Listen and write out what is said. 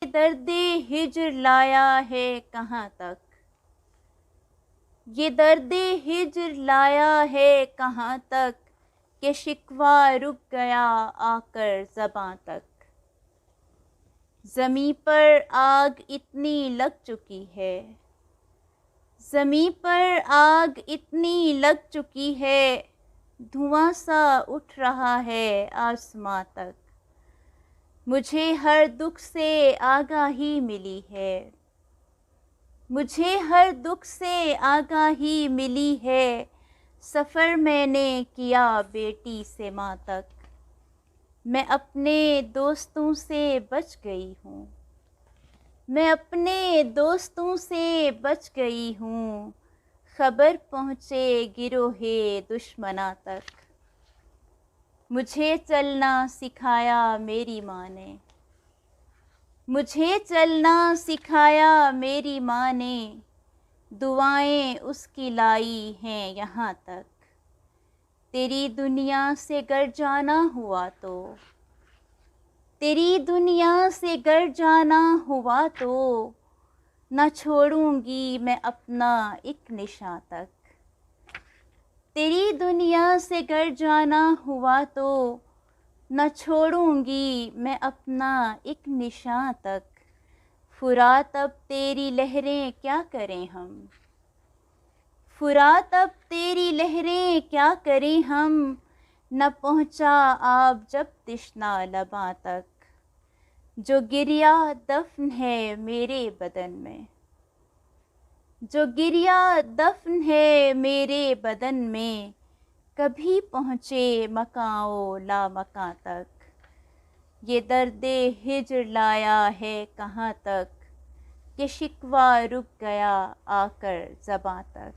दर्दे हिज्र लाया है कहाँ तक, ये दर्दे हिज्र लाया है कहाँ तक, कि शिकवा रुक गया आकर ज़बां तक। ज़मीं पर आग इतनी लग चुकी है, ज़मीं पर आग इतनी लग चुकी है, धुआं सा उठ रहा है आसमां तक। मुझे हर दुख से आगाही मिली है, मुझे हर दुख से आगाही मिली है, सफ़र मैंने किया बेटी से माँ तक। मैं अपने दोस्तों से बच गई हूँ, मैं अपने दोस्तों से बच गई हूँ, खबर पहुँचे गिरोहे दुश्मना तक। मुझे चलना सिखाया मेरी माँ ने, मुझे चलना सिखाया मेरी माँ ने, दुआएं उसकी लाई हैं यहाँ तक। तेरी दुनिया से गर जाना हुआ तो, तेरी दुनिया से गर जाना हुआ तो, न छोड़ूंगी मैं अपना एक निशां तक। तेरी दुनिया से गर जाना हुआ तो, न छोड़ूंगी मैं अपना एक निशां तक। फुरात अब तेरी लहरें क्या करें हम, फुरात अब तेरी लहरें क्या करें हम, न पहुँचा आब जब तिश्ना लबां तक। जो गिरिया दफन है मेरे बदन में, जो गिरिया दफन है मेरे बदन में, कभी पहुँचे मकाओ ला मकां तक। ये दर्दे हिज्र लाया है कहाँ तक, कि शिकवा रुक गया आकर ज़बां तक।